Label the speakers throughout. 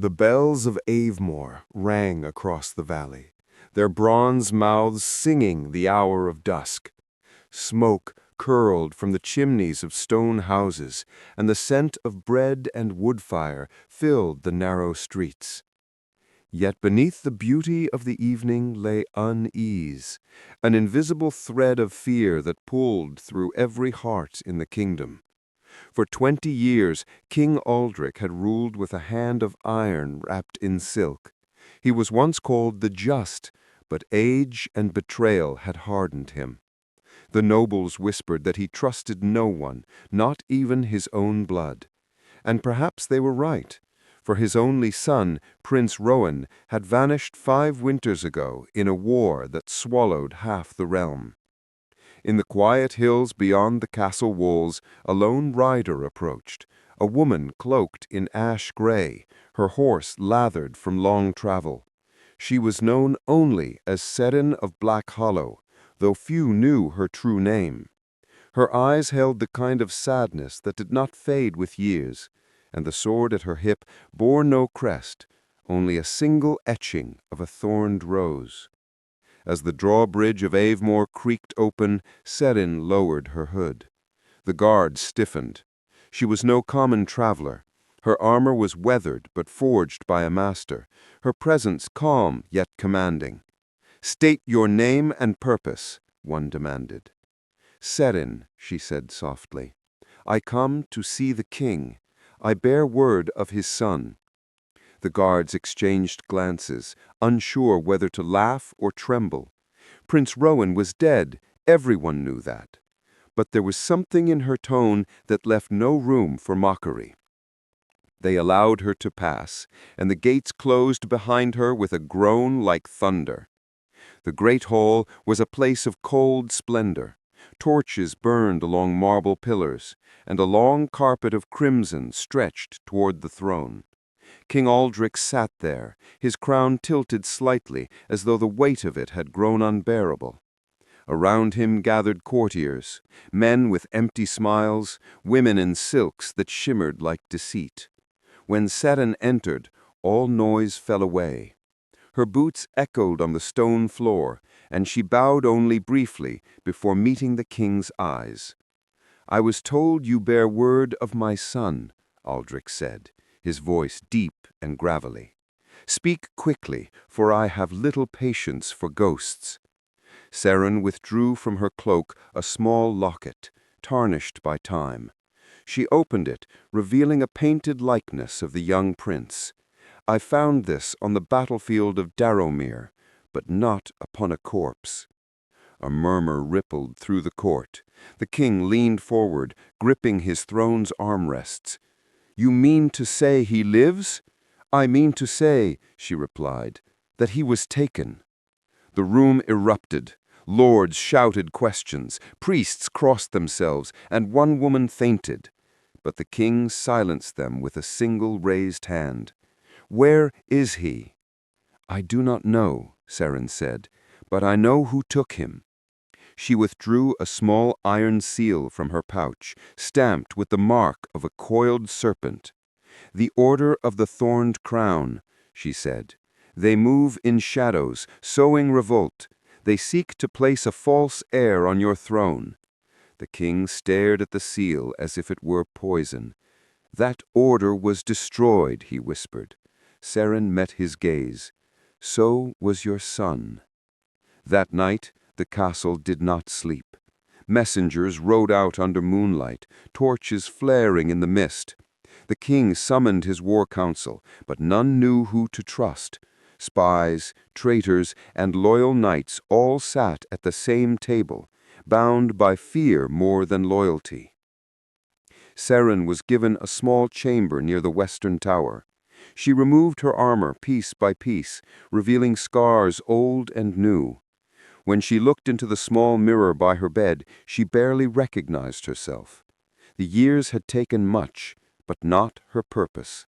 Speaker 1: The bells of Avemoor rang across the valley, their bronze mouths singing the hour of dusk. Smoke curled from the chimneys of stone houses, and the scent of bread and wood-fire filled the narrow streets. Yet beneath the beauty of the evening lay unease, an invisible thread of fear that pulled through every heart in the kingdom. For 20 years, King Aldric had ruled with a hand of iron wrapped in silk. He was once called the Just, but age and betrayal had hardened him. The nobles whispered that he trusted no one, not even his own blood. And perhaps they were right, for his only son, Prince Rowan, had vanished 5 winters ago in a war that swallowed half the realm. In the quiet hills beyond the castle walls, a lone rider approached, a woman cloaked in ash gray, her horse lathered from long travel. She was known only as Seren of Black Hollow, though few knew her true name. Her eyes held the kind of sadness that did not fade with years, and the sword at her hip bore no crest, only a single etching of a thorned rose. As the drawbridge of Avemoor creaked open, Seren lowered her hood. The guard stiffened. She was no common traveler. Her armor was weathered but forged by a master, her presence calm yet commanding. "State your name and purpose," one demanded. "Seren," she said softly, "I come to see the king. I bear word of his son." The guards exchanged glances, unsure whether to laugh or tremble. Prince Rowan was dead, everyone knew that. But there was something in her tone that left no room for mockery. They allowed her to pass, and the gates closed behind her with a groan like thunder. The great hall was a place of cold splendor. Torches burned along marble pillars, and a long carpet of crimson stretched toward the throne. King Aldric sat there, his crown tilted slightly as though the weight of it had grown unbearable. Around him gathered courtiers, men with empty smiles, women in silks that shimmered like deceit. When Seren entered, all noise fell away. Her boots echoed on the stone floor, and she bowed only briefly before meeting the king's eyes. "I was told you bear word of my son," Aldric said, his voice deep and gravelly. "Speak quickly, for I have little patience for ghosts." Seren withdrew from her cloak a small locket, tarnished by time. She opened it, revealing a painted likeness of the young prince. "I found this on the battlefield of Darrowmere, but not upon a corpse." A murmur rippled through the court. The king leaned forward, gripping his throne's armrests. "You mean to say he lives?" "I mean to say," she replied, "that he was taken." The room erupted. Lords shouted questions, priests crossed themselves, and one woman fainted. But the king silenced them with a single raised hand. "Where is he?" "I do not know," Seren said, "but I know who took him." She withdrew a small iron seal from her pouch, stamped with the mark of a coiled serpent. "The Order of the Thorned Crown," she said. "They move in shadows, sowing revolt. They seek to place a false heir on your throne." The king stared at the seal as if it were poison. "That order was destroyed," he whispered. Seren met his gaze. "So was your son." That night, the castle did not sleep. Messengers rode out under moonlight, torches flaring in the mist. The king summoned his war council, but none knew who to trust. Spies, traitors, and loyal knights all sat at the same table, bound by fear more than loyalty. Seren was given a small chamber near the western tower. She removed her armor piece by piece, revealing scars old and new. When she looked into the small mirror by her bed, she barely recognized herself. The years had taken much, but not her purpose.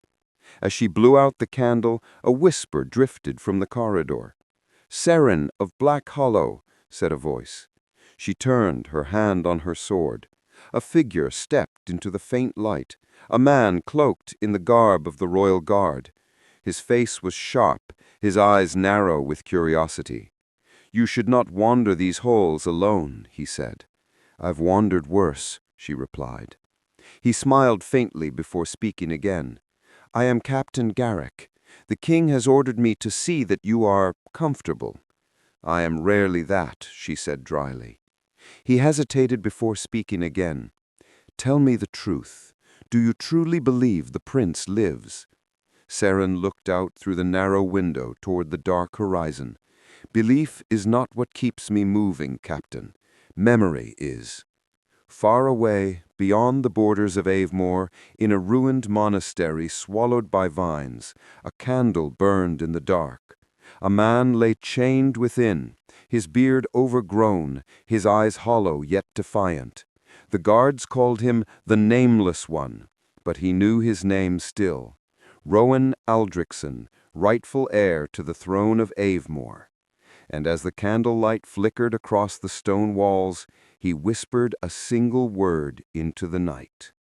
Speaker 1: As she blew out the candle, a whisper drifted from the corridor. "Seren of Black Hollow," said a voice. She turned, her hand on her sword. A figure stepped into the faint light, a man cloaked in the garb of the royal guard. His face was sharp, his eyes narrow with curiosity. "You should not wander these halls alone," he said. "I've wandered worse," she replied. He smiled faintly before speaking again. "I am Captain Garrick. The king has ordered me to see that you are comfortable." "I am rarely that," she said dryly. He hesitated before speaking again. "Tell me the truth. Do you truly believe the prince lives?" Seren looked out through the narrow window toward the dark horizon. "Belief is not what keeps me moving, Captain. Memory is." Far away, beyond the borders of Avemoor, in a ruined monastery swallowed by vines, a candle burned in the dark. A man lay chained within, his beard overgrown, his eyes hollow yet defiant. The guards called him the Nameless One, but he knew his name still. Rowan Aldrichson, rightful heir to the throne of Avemoor. And as the candlelight flickered across the stone walls, he whispered a single word into the night.